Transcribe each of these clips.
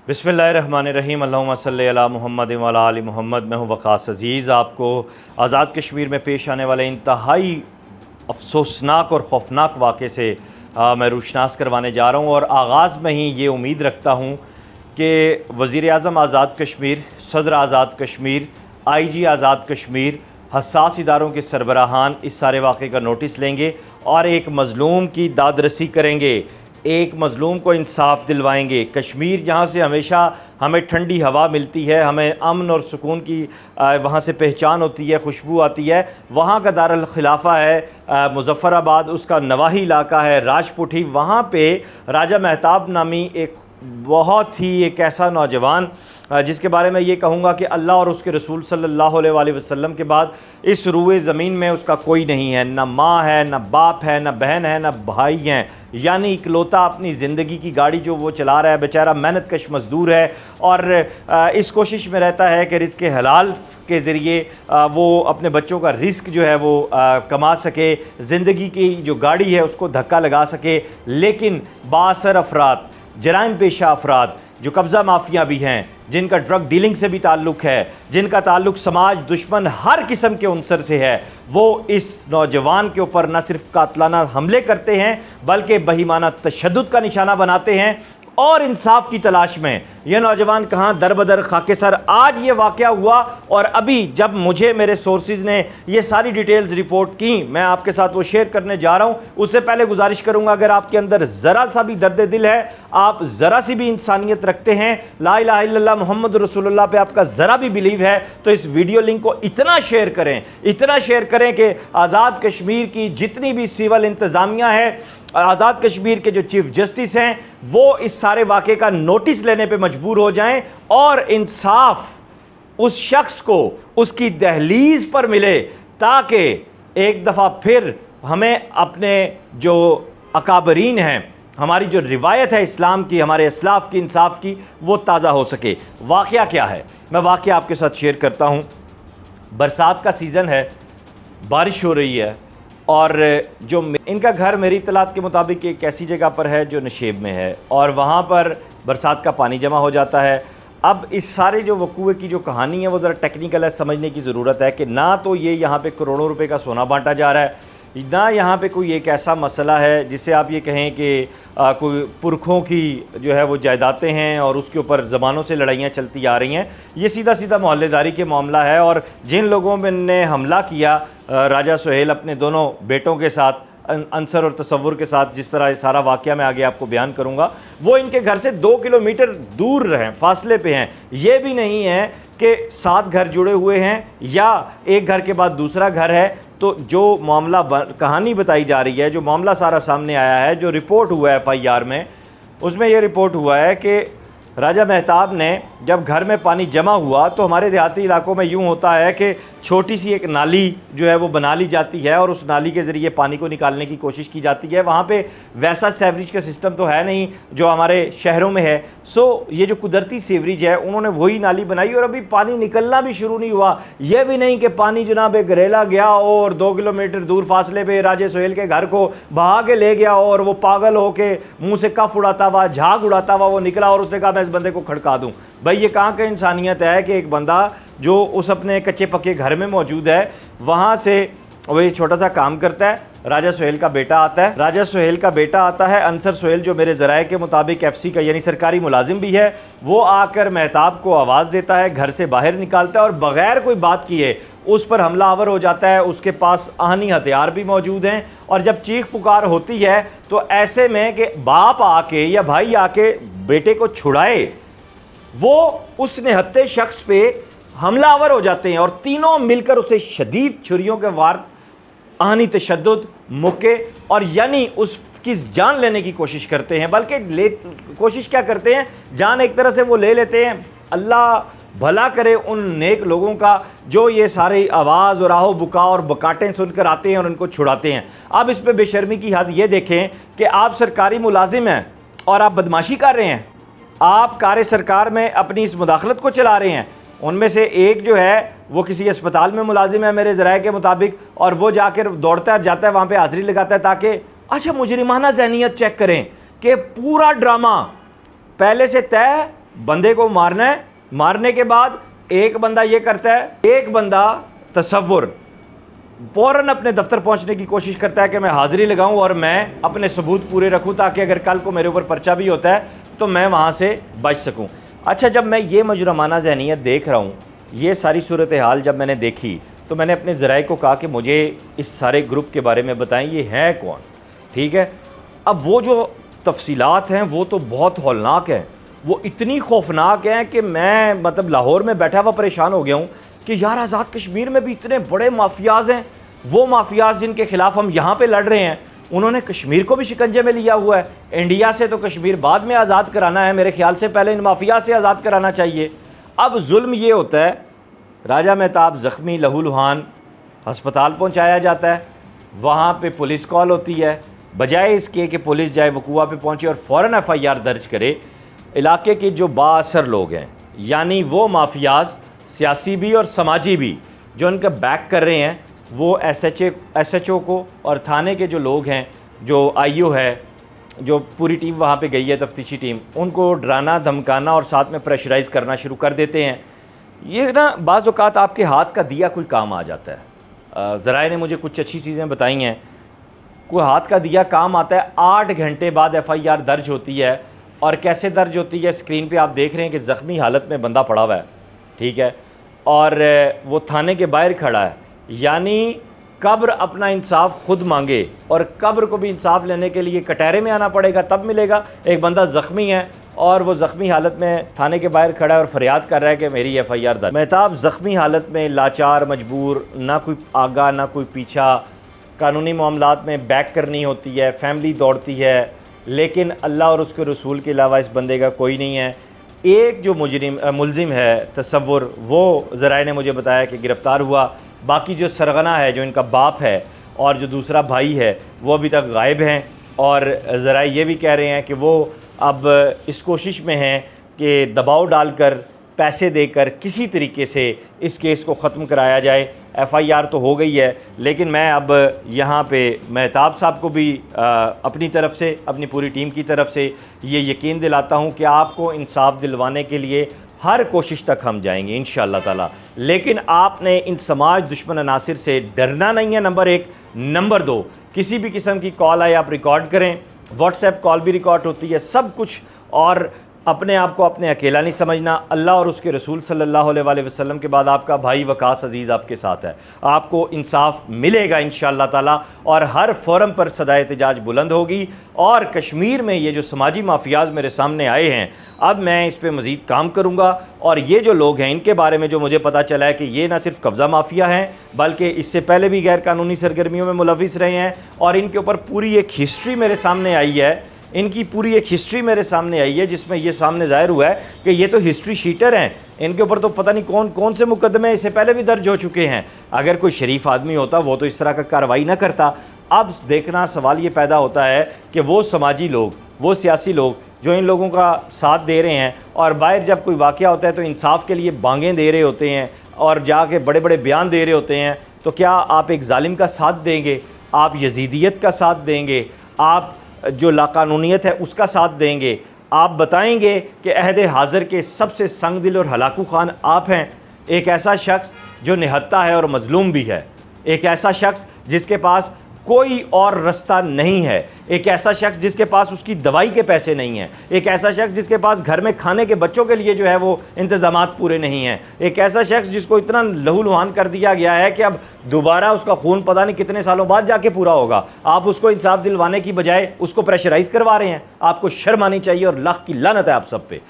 बिस्मिल्लाहिर्रहमानिर्रहीम अल्लाहुम्मा सल्ली अला मुहम्मद व अला आलि मुहम्मद। मैं हूँ वक़ास अज़ीज़। आपको आज़ाद कश्मीर में पेश आने वाले इंतहाई अफसोसनाक और ख़ौफनाक वाक़े से मैं रूशनास करवाने जा रहा हूँ। और आगाज़ में ही ये उम्मीद रखता हूँ कि वज़ीर आज़म आज़ाद कश्मीर, सदर आज़ाद कश्मीर, IG आज़ाद कश्मीर, हसास इदारों के सरबराहान इस सारे वाक़े का नोटिस लेंगे और एक मज़लूम की दादरसी करेंगे, एक मज़लूम को इंसाफ दिलवाएंगे। कश्मीर जहाँ से हमेशा हमें ठंडी हवा मिलती है, हमें अमन और सुकून की वहाँ से पहचान होती है, खुशबू आती है, वहाँ का दारुल खिलाफ़ा है मुज़फ़्फ़राबाद, उसका नवाही इलाका है राजपुठी। वहाँ पे राजा महताब नामी एक ऐसा नौजवान जिसके बारे में ये कहूँगा कि अल्लाह और उसके रसूल सल्लल्लाहु अलैहि वसल्लम के बाद इस रूए ज़मीन में उसका कोई नहीं है, ना माँ है, ना बाप है, ना बहन है, ना भाई हैं। यानी इकलौता अपनी ज़िंदगी की गाड़ी जो वो चला रहा है, बेचारा मेहनत कश मज़दूर है और इस कोशिश में रहता है कि रिज़्क़ हलाल के ज़रिए वो अपने बच्चों का रिज़्क़ जो है वो कमा सके, ज़िंदगी की जो गाड़ी है उसको धक्का लगा सके। लेकिन बासर अफराद, जराइम पेशा अफराद जो कब्ज़ा माफिया भी हैं, जिनका ड्रग डीलिंग से भी ताल्लुक़ है, जिनका ताल्लुक़ समाज दुश्मन हर किस्म के उनसर से है, वो इस नौजवान के ऊपर न सिर्फ कातलाना हमले करते हैं बल्कि बहीमाना तशद्दुद का निशाना बनाते हैं। और इंसाफ की तलाश में यह नौजवान कहाँ दर बदर खाके सर। आज ये वाक़या हुआ और अभी जब मुझे मेरे सोर्सेज ने ये सारी डिटेल्स रिपोर्ट की, मैं आपके साथ वो शेयर करने जा रहा हूँ। उससे पहले गुजारिश करूँगा, अगर आपके अंदर ज़रा सा भी दर्द दिल है, आप ज़रा सी भी इंसानियत रखते हैं, ला इलाहा इल्लल्लाह मुहम्मद रसूलुल्लाह पे आपका ज़रा भी बिलीव है, तो इस वीडियो लिंक को इतना शेयर करें कि आज़ाद कश्मीर की जितनी भी सिविल इंतज़ामिया है, आज़ाद कश्मीर के जो चीफ जस्टिस हैं, वो इस सारे वाक़े का नोटिस लेने पे मजबूर हो जाएं और इंसाफ उस शख्स को उसकी दहलीज पर मिले, ताकि एक दफ़ा फिर हमें अपने जो अकाबरीन हैं, हमारी जो रिवायत है इस्लाम की, हमारे इस्लाफ की, इंसाफ की, वो ताज़ा हो सके। वाक़या क्या है, मैं वाक़या आपके साथ शेयर करता हूँ। बरसात का सीज़न है, बारिश हो रही है और जो इनका घर मेरी इत्तलात के मुताबिक एक ऐसी जगह पर है जो नशेब में है और वहाँ पर बरसात का पानी जमा हो जाता है। अब इस सारे जो वकूए की जो कहानी है वो ज़रा टेक्निकल है, समझने की ज़रूरत है कि ना तो ये यहाँ पे करोड़ों रुपए का सोना बांटा जा रहा है, ना यहाँ पे कोई एक ऐसा मसला है जिससे आप ये कहें कि कोई पुरखों की जो है वो जायदादें हैं और उसके ऊपर ज़मानों से लड़ाइयाँ चलती आ रही हैं। ये सीधा सीधा मोहल्लेदारी के मामला है। और जिन लोगों ने हमला किया राजा सुहेल अपने दोनों बेटों के साथ, अंसर और तसव्वुर के साथ, जिस तरह सारा वाक़या मैं आगे आपको बयान करूँगा, वो इनके घर से 2 किलोमीटर दूर रहें, फासले पे हैं। ये भी नहीं है कि 7 घर जुड़े हुए हैं या एक घर के बाद दूसरा घर है। तो जो मामला कहानी बताई जा रही है, जो मामला सारा सामने आया है, जो रिपोर्ट हुआ है FIR में, उसमें यह रिपोर्ट हुआ है कि राजा महताब ने जब घर में पानी जमा हुआ तो हमारे देहाती इलाकों में यूँ होता है कि छोटी सी एक नाली जो है वो बना ली जाती है और उस नाली के ज़रिए पानी को निकालने की कोशिश की जाती है। वहाँ पे वैसा सीवरेज का सिस्टम तो है नहीं जो हमारे शहरों में है। सो ये जो कुदरती सीवरेज है, उन्होंने वही नाली बनाई और अभी पानी निकलना भी शुरू नहीं हुआ। यह भी नहीं कि पानी जनाब गरेला गया और 2 किलोमीटर दूर फासले पे राजे सोहेल के घर को बहा के ले गया और वो पागल हो के मुँह से कफ उड़ाता हुआ, झाग उड़ाता हुआ वो निकला और उसने कहा मैं इस बंदे को खड़का दूँ। भाई ये कहाँ का इंसानियत है कि एक बंदा जो उस अपने कच्चे पक्के घर में मौजूद है, वहाँ से वो ये छोटा सा काम करता है। राजा सुहेल का बेटा आता है, अंसर सुहेल, जो मेरे ज़राए के मुताबिक FC का यानी सरकारी मुलाजिम भी है। वो आकर महताब को आवाज़ देता है, घर से बाहर निकालता है और बग़ैर कोई बात किए उस पर हमला आवर हो जाता है। उसके पास आहनी हथियार भी मौजूद हैं और जब चीख पुकार होती है तो ऐसे में कि बाप आके या भाई आके बेटे को छुड़ाए, वो उस निहत्थे शख्स पे हमलावर हो जाते हैं और तीनों मिलकर उसे शदीद छुरियों के वार, आहनी तशद्दुद, मुक्के और यानी उसकी जान लेने की कोशिश करते हैं। बल्कि कोशिश क्या करते हैं, जान एक तरह से वो ले लेते हैं। अल्लाह भला करे उन नेक लोगों का जो ये सारी आवाज़ और आहो बुका और बकाटें सुनकर आते हैं और उनको छुड़ाते हैं। अब इस पर बेशर्मी की हद ये देखें कि आप सरकारी मुलाजिम हैं और आप बदमाशी कर रहे हैं, आप कार्य सरकार में अपनी इस मुदाखलत को चला रहे हैं। उनमें से एक जो है वो किसी अस्पताल में मुलाजिम है मेरे ज़राए के मुताबिक, और वो जाकर दौड़ता जाता है, वहाँ पे हाज़िरी लगाता है ताकि अच्छा मुजरिमाना ज़हनियत चेक करें कि पूरा ड्रामा पहले से तय बंदे को मारना है, मारने के बाद एक बंदा ये करता है, एक बंदा तसव्वुर फ़ौरन अपने दफ्तर पहुंचने की कोशिश करता है कि मैं हाज़िरी लगाऊं और मैं अपने सबूत पूरे रखूं ताकि अगर कल को मेरे ऊपर पर्चा भी होता है तो मैं वहां से बच सकूं। अच्छा, जब मैं ये मुजरमाना ज़हनियत देख रहा हूँ, ये सारी सूरत हाल जब मैंने देखी तो मैंने अपने ज़राए को कहा कि मुझे इस सारे ग्रुप के बारे में बताएं, ये है कौन। ठीक है, अब वो जो तफसीलात हैं वो तो बहुत हौलनाक हैं, वो इतनी खौफनाक हैं कि मैं मतलब लाहौर में बैठा हुआ परेशान हो गया हूँ कि यार आज़ाद कश्मीर में भी इतने बड़े माफियाज हैं। वो माफियाज जिनके ख़िलाफ़ हम यहाँ पे लड़ रहे हैं, उन्होंने कश्मीर को भी शिकंजे में लिया हुआ है। इंडिया से तो कश्मीर बाद में आज़ाद कराना है, मेरे ख्याल से पहले इन माफिया से आज़ाद कराना चाहिए। अब जुल्म ये होता है, राजा मेहताब ज़ख्मी लहूलुहान हस्पताल पहुँचाया जाता है, वहाँ पर पुलिस कॉल होती है, बजाय इसके कि पुलिस जाए वकूआ पे पहुँचे और फ़ौरन FIR दर्ज करे, इलाके के जो बाअसर लोग हैं, यानी वो माफियाज सियासी भी और समाजी भी जो उनका बैक कर रहे हैं, वो SHO को और थाने के जो लोग हैं, जो IO है, जो पूरी टीम वहाँ पे गई है तफ्तीशी टीम, उनको डराना धमकाना और साथ में प्रेशराइज़ करना शुरू कर देते हैं। ये ना बाज़ औक़ात आपके हाथ का दिया कोई काम आ जाता है। ज़राए ने मुझे कुछ अच्छी चीज़ें बताई हैं, कोई हाथ का दिया काम आता है, 8 घंटे बाद FIR दर्ज होती है। और कैसे दर्ज होती है, स्क्रीन पे आप देख रहे हैं कि ज़ख्मी हालत में बंदा पड़ा हुआ है, ठीक है, और वो थाने के बाहर खड़ा है, यानी कब्र अपना इंसाफ खुद मांगे और कब्र को भी इंसाफ लेने के लिए कटहरे में आना पड़ेगा तब मिलेगा। एक बंदा ज़ख्मी है और वो ज़ख्मी हालत में थाने के बाहर खड़ा है और फरियाद कर रहा है कि मेरी FIR दर्ज। मेहताब ज़ख्मी हालत में लाचार, मजबूर, ना कोई आगा ना कोई पीछा, कानूनी मामलात में बैक करनी होती है, फैमिली दौड़ती है, लेकिन अल्लाह और उसके रसूल के अलावा इस बंदे का कोई नहीं है। एक जो मुलजिम है तसव्वुर, वो ज़राए ने मुझे बताया कि गिरफ़्तार हुआ, बाकी जो सरगना है, जो इनका बाप है और जो दूसरा भाई है, वो अभी तक गायब हैं। और ज़राए ये भी कह रहे हैं कि वो अब इस कोशिश में हैं कि दबाव डालकर, पैसे देकर किसी तरीके से इस केस को ख़त्म कराया जाए। FIR तो हो गई है, लेकिन मैं अब यहाँ पे मेहताब साहब को भी अपनी तरफ से, अपनी पूरी टीम की तरफ से ये यकीन दिलाता हूँ कि आपको इंसाफ दिलवाने के लिए हर कोशिश तक हम जाएंगे इंशाअल्लाह ताला। लेकिन आपने इन समाज दुश्मन अनासिर से डरना नहीं है, नंबर 1। नंबर 2, किसी भी किस्म की कॉल आए आप रिकॉर्ड करें, WhatsApp कॉल भी रिकॉर्ड होती है, सब कुछ। और अपने आप को अपने अकेला नहीं समझना। अल्लाह और उसके रसूल सल्लल्लाहु अलैहि वसल्लम के बाद आपका भाई वकास अज़ीज़ आपके साथ है। आपको इंसाफ मिलेगा इंशाअल्लाह ताला और हर फोरम पर सदाए एहतजाज बुलंद होगी। और कश्मीर में ये जो समाजी माफियाज मेरे सामने आए हैं, अब मैं इस पर मज़ीद काम करूँगा। और ये जो लोग हैं, इनके बारे में जो मुझे पता चला है कि ये ना सिर्फ कब्ज़ा माफिया हैं, बल्कि इससे पहले भी गैर कानूनी सरगर्मियों में मुलविस रहे हैं। और इनके ऊपर पूरी एक हिस्ट्री मेरे सामने आई है, इनकी पूरी एक हिस्ट्री मेरे सामने आई है, जिसमें ये सामने ज़ाहिर हुआ है कि ये तो हिस्ट्री शीटर हैं। इनके ऊपर तो पता नहीं कौन कौन से मुकदमे इससे पहले भी दर्ज हो चुके हैं। अगर कोई शरीफ आदमी होता वो तो इस तरह का कार्रवाई ना करता। अब देखना सवाल ये पैदा होता है कि वो समाजी लोग, वो सियासी लोग जो इन लोगों का साथ दे रहे हैं, और बाहर जब कोई वाक़या होता है तो इंसाफ के लिए बांगें दे रहे होते हैं और जाके बड़े बड़े बयान दे रहे होते हैं, तो क्या आप एक जालिम का साथ देंगे? आप यजीदियत का साथ देंगे? आप जो लाकानूनियत है उसका साथ देंगे? आप बताएंगे कि अहद हाज़िर के सबसे संग दिल और हलाकू खान आप हैं। एक ऐसा शख्स जो निहत्ता है और मज़लूम भी है, एक ऐसा शख्स जिसके पास कोई और रास्ता नहीं है, एक ऐसा शख्स जिसके पास उसकी दवाई के पैसे नहीं हैं, एक ऐसा शख्स जिसके पास घर में खाने के बच्चों के लिए जो है वो इंतज़ामात पूरे नहीं हैं, एक ऐसा शख्स जिसको इतना लहूलुहान कर दिया गया है कि अब दोबारा उसका खून पता नहीं कितने सालों बाद जाके पूरा होगा। आप उसको इंसाफ दिलवाने की बजाय उसको प्रेशराइज़ करवा रहे हैं। आपको शर्म आनी चाहिए और लाख की लानत है आप सब पे।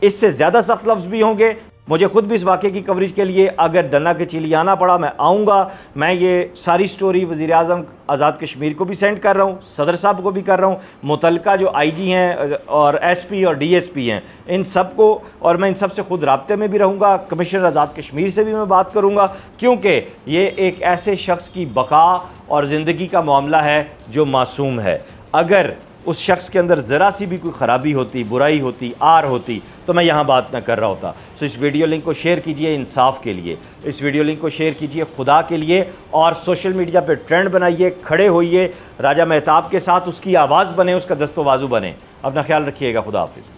इससे ज़्यादा सख्त लफ्ज़ भी होंगे। मुझे खुद भी इस वाक़े की कवरेज के लिए अगर डन्ना के चिली आना पड़ा मैं आऊँगा। मैं ये सारी स्टोरी वज़ीर-ए-आज़म आज़ाद कश्मीर को भी सेंड कर रहा हूँ, सदर साहब को भी कर रहा हूँ, मुतलका जो IG हैं और SP और DSP हैं, इन सब को, और मैं इन सब से ख़ुद राब्ते में भी रहूँगा। कमिश्नर आज़ाद कश्मीर से भी मैं बात करूँगा, क्योंकि ये एक ऐसे शख्स की बका और ज़िंदगी का मामला है जो मासूम है। अगर उस शख्स के अंदर ज़रा सी भी कोई ख़राबी होती, बुराई होती, आर होती, तो मैं यहाँ बात न कर रहा होता। इस वीडियो लिंक को शेयर कीजिए इंसाफ के लिए, इस वीडियो लिंक को शेयर कीजिए खुदा के लिए, और सोशल मीडिया पे ट्रेंड बनाइए, खड़े होइए राजा मेहताब के साथ, उसकी आवाज़ बने, उसका दस्तवाज़ु बने। अपना ख्याल रखिएगा। खुदा हाफिज़।